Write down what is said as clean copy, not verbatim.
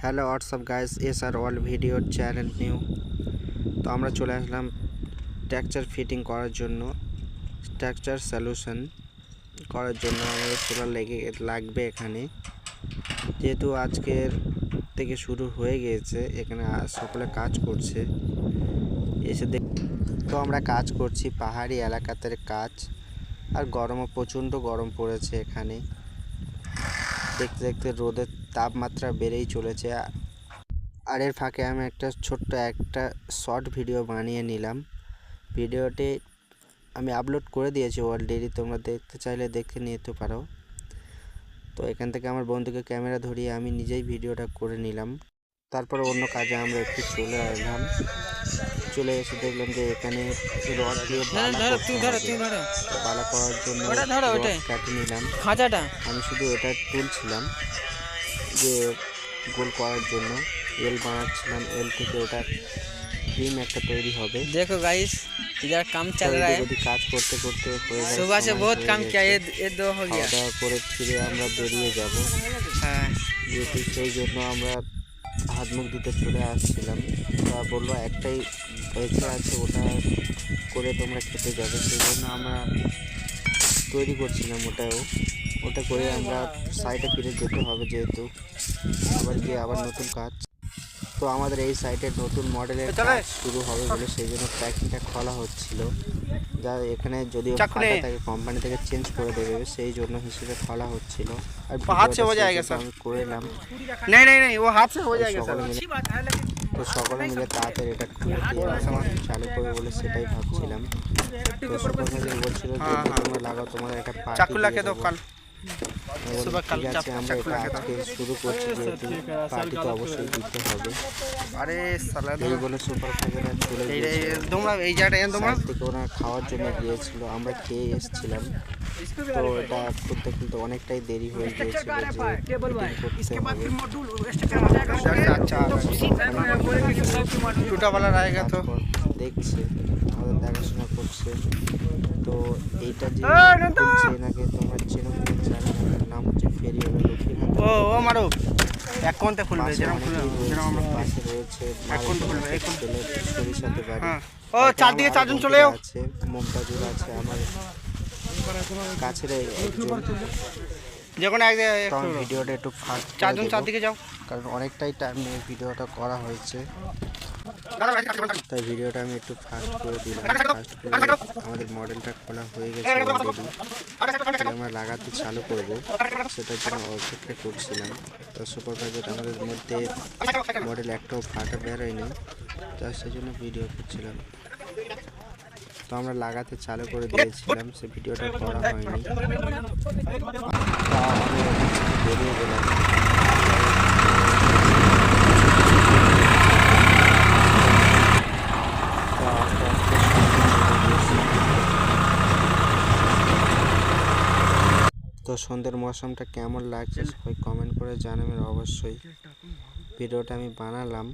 Hello WhatsApp guys, S আর all video channel new. তো আমরা চলে আসলাম স্ট্রাকচার ফিটিং করার জন্য। স্ট্রাকচার সলিউশন করার জন্য আমাদের সোলার লাগবে এখানে। যেহেতু আজকের থেকে শুরু হয়ে গিয়েছে, এখানে সকলে কাজ করছে এসে তো আমরা কাজ করছি পাহাড়ি এলাকাতে কাজ, আর গরমও প্রচণ্ড গরম পড়েছে এখানে। দেখতে দেখতে রোদের তাপমাত্রা বেড়েই চলেছে। আর এর ফাঁকে আমি একটা ছোট্ট শর্ট ভিডিও বানিয়ে নিলাম। ভিডিওটি আমি আপলোড করে দিয়েছি অলরেডি, তোমরা দেখতে চাইলে দেখে নিতে পারো। তো এখান থেকে আমার বন্ধুকে ক্যামেরা ধরিয়ে আমি নিজেই ভিডিওটা করে নিলাম। তারপর অন্য কাজে আমরা একটু চলে আসলাম। চলে এসে দেখলাম যে এখানে রড দিয়ে বালা করার জন্য রড কেটে নিলাম। আমি শুধু এটা তুলছিলাম যে গোল করার জন্য এল বানাচ্ছিলাম। এল থেকে ওটা ক্রিম একটা তৈরি হবে। देखो गाइस इधर काम चल रहा है। যদি কাজ করতে করতে सुबह से बहुत काम किया, ये दो हो गया। খাওয়া করে ফিরে আমরা বেরিয়ে যাব। হ্যাঁ, যেহেতু সেই জন্য আমরা হাত মুখ ধুতে চলে আসছিলাম। তা বললো একটাই বেঁচে আছে, ওটা করে তোমরা খেতে যাবে। সেই জন্য আমরা তৈরি করছিলাম ওটা করে আমরা সাইডে ফিরে যেতে হবে, যেহেতু আবার গিয়ে আবার নতুন কাজ। তো আমাদের এই সাইটে নতুন মডেলের কাজ শুরু হবে বলে সেই জন্য প্যাকিংটা খোলা হচ্ছিল। যা এখানে যদিও ফাটা থাকে, কোম্পানি থেকে চেঞ্জ করে দেবে, সেই জন্য হিসেবে খোলা হচ্ছিল। আর আমি করে এলাম। তো সকলে মিলে তাড়াতাড়ি এটা খুলে দিয়ে চালু করবে বলে সেটাই ভাবছিলাম। তো সুপারভাইজার বলছিল যে তোমরা লাগাও, তোমাদের একটা পার্টি। ঠিক আছে, আমরা এটা আজকে শুরু করছি, যেহেতু পার্টি তো অবশ্যই দিতে হবে। এই বলে সুপারভাইজার চলে থেকে ওরা খাওয়ার জন্য গিয়েছিল, আমরা খেয়ে এসেছিলাম। তো এটা খুলতে খুলতে অনেকটাই দেরি হয়ে গিয়েছিল যে দেখছে, আমাদের দেখাশোনা করছে। তো এইটা যে এনাকে তোমরা চেনো নাম হচ্ছে ফেরিওয়ালা লক্ষ্মীনাথ। পাশে রয়েছে সরিষাতে বাড়ি। আছে মমতাজুল আছে আমার কাছের একজন। ভিডিওটা একটু ফাস্ট চারদিকে যাও, কারণ অনেকটাই টাইম নিয়ে ভিডিওটা করা হয়েছে, তাই ভিডিওটা আমি একটু ফাস্ট করে দিলাম। ফাস্ট করে আমাদের মডেলটা খোলা হয়ে গেছে অলরেডি। আমরা লাগাতে চালু করব, সেটার জন্য অপেক্ষা করছিলাম। তো সুপারভাইজার আমাদের মধ্যে মডেল একটাও ফাটা বেরোয়নি, তার সেই জন্য ভিডিও করছিলাম। তো আমরা লাগাতে চালু করে দিয়েছিলাম, সে ভিডিওটা করা হয়নি। বেরিয়ে গেলাম। তো সন্ধ্যের মৌসুমটা কেমন লাগছে সবাই কমেন্ট করে জানাবেন অবশ্যই। ভিডিওটা আমি বানালাম।